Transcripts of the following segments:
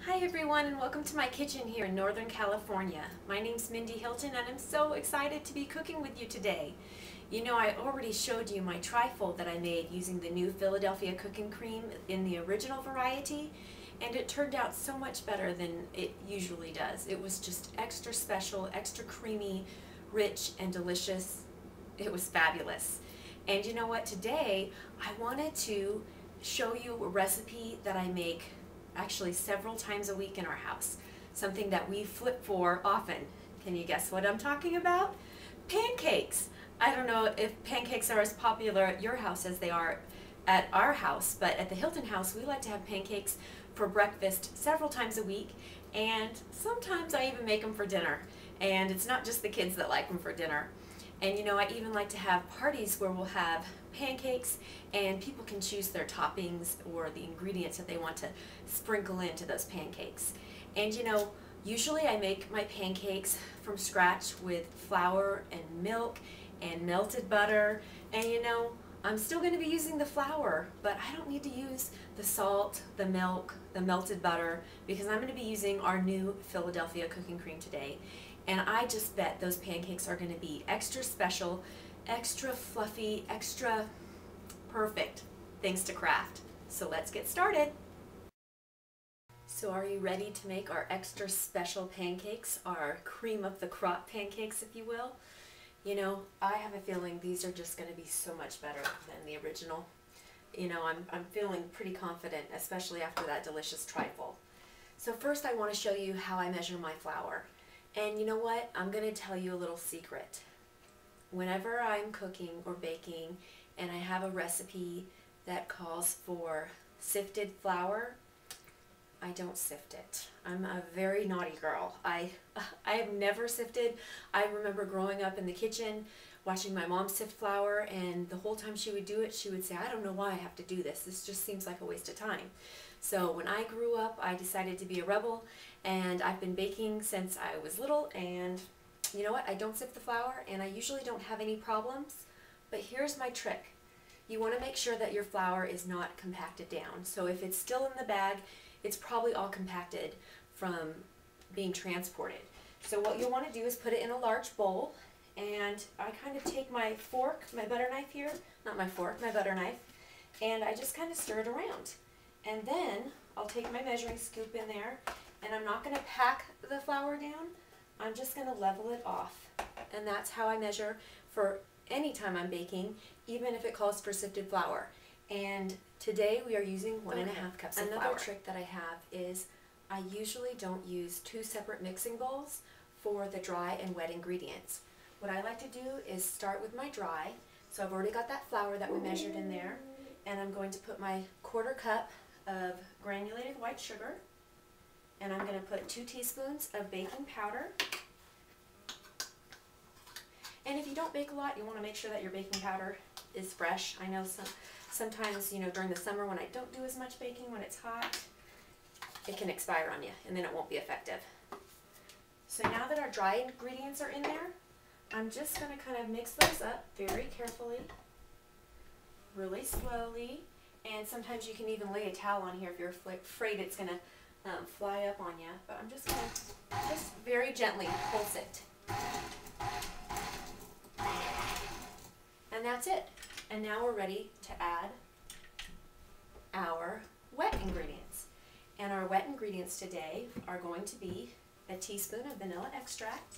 Hi everyone, and welcome to my kitchen here in Northern California. My name's Mindie Hilton and I'm so excited to be cooking with you today. You know, I already showed you my trifle that I made using the new Philadelphia Cooking Creme in the original variety, and it turned out so much better than it usually does. It was just extra special, extra creamy, rich, and delicious. It was fabulous. And you know what, today I wanted to show you a recipe that I make actually several times a week in our house. Something that we flip for often. Can you guess what I'm talking about? Pancakes. I don't know if pancakes are as popular at your house as they are at our house, but at the Hilton house we like to have pancakes for breakfast several times a week, and sometimes I even make them for dinner. And it's not just the kids that like them for dinner. And you know, I even like to have parties where we'll have pancakes and people can choose their toppings or the ingredients that they want to sprinkle into those pancakes. And you know, usually I make my pancakes from scratch with flour and milk and melted butter. And you know, I'm still going to be using the flour, but I don't need to use the salt, the milk, the melted butter, because I'm going to be using our new Philadelphia Cooking Creme today. And I just bet those pancakes are going to be extra special, extra fluffy, extra perfect things to craft. So let's get started. So are you ready to make our extra special pancakes, our cream of the crop pancakes, if you will? You know, I have a feeling these are just going to be so much better than the original. You know, I'm feeling pretty confident, especially after that delicious trifle. So first I want to show you how I measure my flour. And you know what? I'm going to tell you a little secret. Whenever I'm cooking or baking and I have a recipe that calls for sifted flour, I don't sift it. I'm a very naughty girl. I have never sifted. I remember growing up in the kitchen watching my mom sift flour, and the whole time she would do it, she would say, I don't know why I have to do this. This just seems like a waste of time. So when I grew up, I decided to be a rebel, and I've been baking since I was little, and you know what? I don't sift the flour, and I usually don't have any problems. But here's my trick. You want to make sure that your flour is not compacted down. So if it's still in the bag, it's probably all compacted from being transported. So what you'll want to do is put it in a large bowl, and I kind of take my fork, my butter knife here, not my fork, my butter knife, and I just kind of stir it around. And then I'll take my measuring scoop in there, and I'm not going to pack the flour down, I'm just going to level it off. And that's how I measure for any time I'm baking, even if it calls for sifted flour. And today we are using 1.5 cups of flour. Another trick that I have is I usually don't use two separate mixing bowls for the dry and wet ingredients. What I like to do is start with my dry. So I've already got that flour that we measured in there, and I'm going to put my 1/4 cup of granulated white sugar, and I'm going to put 2 teaspoons of baking powder. And if you don't bake a lot, you want to make sure that your baking powder is fresh. I know sometimes, you know, during the summer when I don't do as much baking, when it's hot, it can expire on you, and then it won't be effective. So now that our dry ingredients are in there, I'm just going to kind of mix those up very carefully, really slowly, and sometimes you can even lay a towel on here if you're afraid it's going to fly up on you. But I'm just going to just very gently pulse it. And that's it. And now we're ready to add our wet ingredients. And our wet ingredients today are going to be a teaspoon of vanilla extract,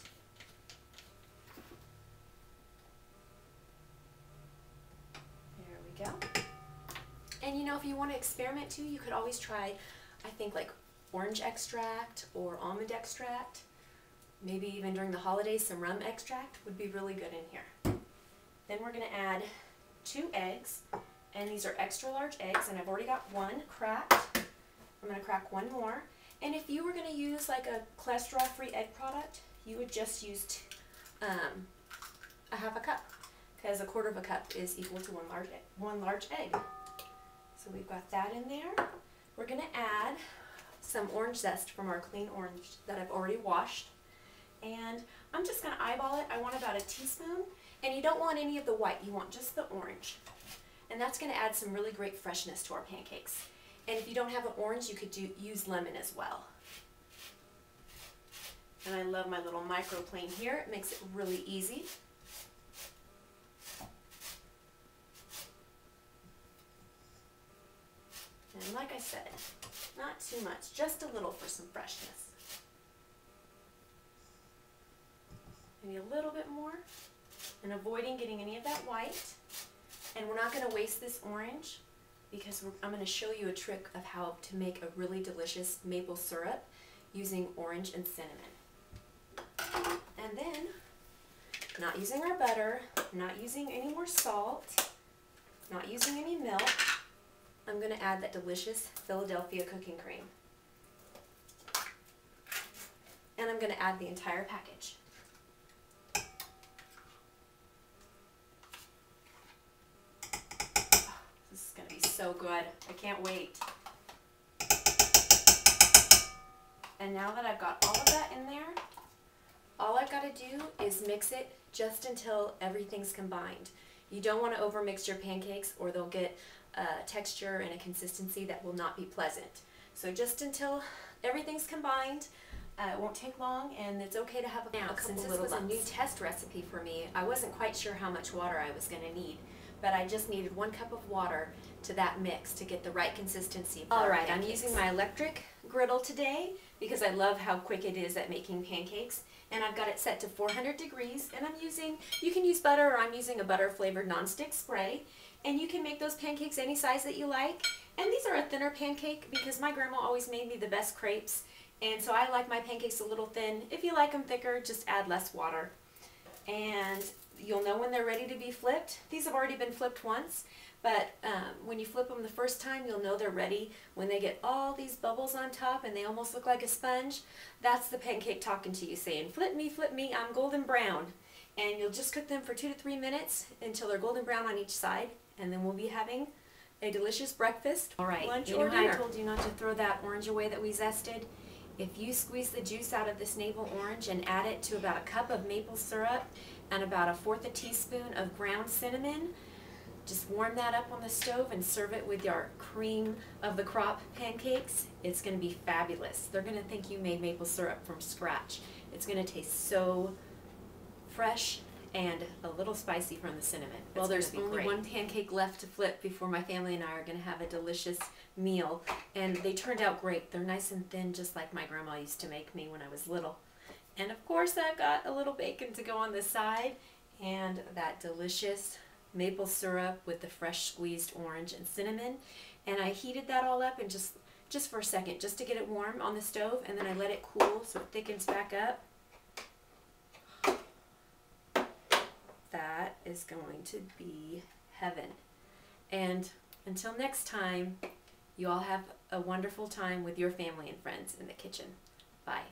there we go. And you know, if you want to experiment too, you could always try, I think, like orange extract or almond extract. Maybe even during the holidays, some rum extract would be really good in here. Then we're going to add 2 eggs, and these are extra large eggs, and I've already got 1 cracked. I'm going to crack 1 more. And if you were going to use like a cholesterol-free egg product, you would just use 1/2 cup, because 1/4 cup is equal to 1 large egg. So we've got that in there. We're going to add some orange zest from our clean orange that I've already washed. And I'm just going to eyeball it. I want about 1 teaspoon. And you don't want any of the white, you want just the orange. And that's going to add some really great freshness to our pancakes. And if you don't have an orange, you could use lemon as well. And I love my little microplane here. It makes it really easy. And like I said, not too much, just a little for some freshness. Maybe a little bit more, and avoiding getting any of that white. And we're not going to waste this orange because I'm going to show you a trick of how to make a really delicious maple syrup using orange and cinnamon. And then, not using our butter, not using any more salt, not using any milk, I'm going to add that delicious Philadelphia Cooking Creme. And I'm going to add the entire package. This is going to be so good. I can't wait. And now that I've got all of that in there, all I've got to do is mix it just until everything's combined. You don't want to overmix your pancakes or they'll get a texture and a consistency that will not be pleasant. So just until everything's combined, it won't take long, and it's okay to have a couple Since this little was a lumps. new test recipe for me, I wasn't quite sure how much water I was going to need, but I just needed 1 cup of water to that mix to get the right consistency for our Alright, I'm pancakes. using my electric griddle today because I love how quick it is at making pancakes, and I've got it set to 400 degrees, and you can use butter, or I'm using a butter flavored nonstick spray, and you can make those pancakes any size that you like. And these are a thinner pancake because my grandma always made me the best crepes, and so I like my pancakes a little thin. If you like them thicker, just add less water. And you'll know when they're ready to be flipped. These have already been flipped once, but when you flip them the first time, you'll know they're ready when they get all these bubbles on top and they almost look like a sponge. That's the pancake talking to you, saying, flip me, I'm golden brown. And you'll just cook them for 2 to 3 minutes until they're golden brown on each side, and then we'll be having a delicious breakfast, lunch, or dinner. I told you not to throw that orange away that we zested. If you squeeze the juice out of this navel orange and add it to about a cup of maple syrup and about 1/4 teaspoon of ground cinnamon, just warm that up on the stove and serve it with your cream of the crop pancakes. It's going to be fabulous. They're going to think you made maple syrup from scratch. It's going to taste so fresh and a little spicy from the cinnamon. Well, there's only 1 pancake left to flip before my family and I are going to have a delicious meal. And they turned out great. They're nice and thin, just like my grandma used to make me when I was little. And of course, I've got a little bacon to go on the side, and that delicious maple syrup with the fresh squeezed orange and cinnamon. And I heated that all up and just for a second, just to get it warm on the stove, and then I let it cool so it thickens back up. That is going to be heaven. And until next time, you all have a wonderful time with your family and friends in the kitchen. Bye.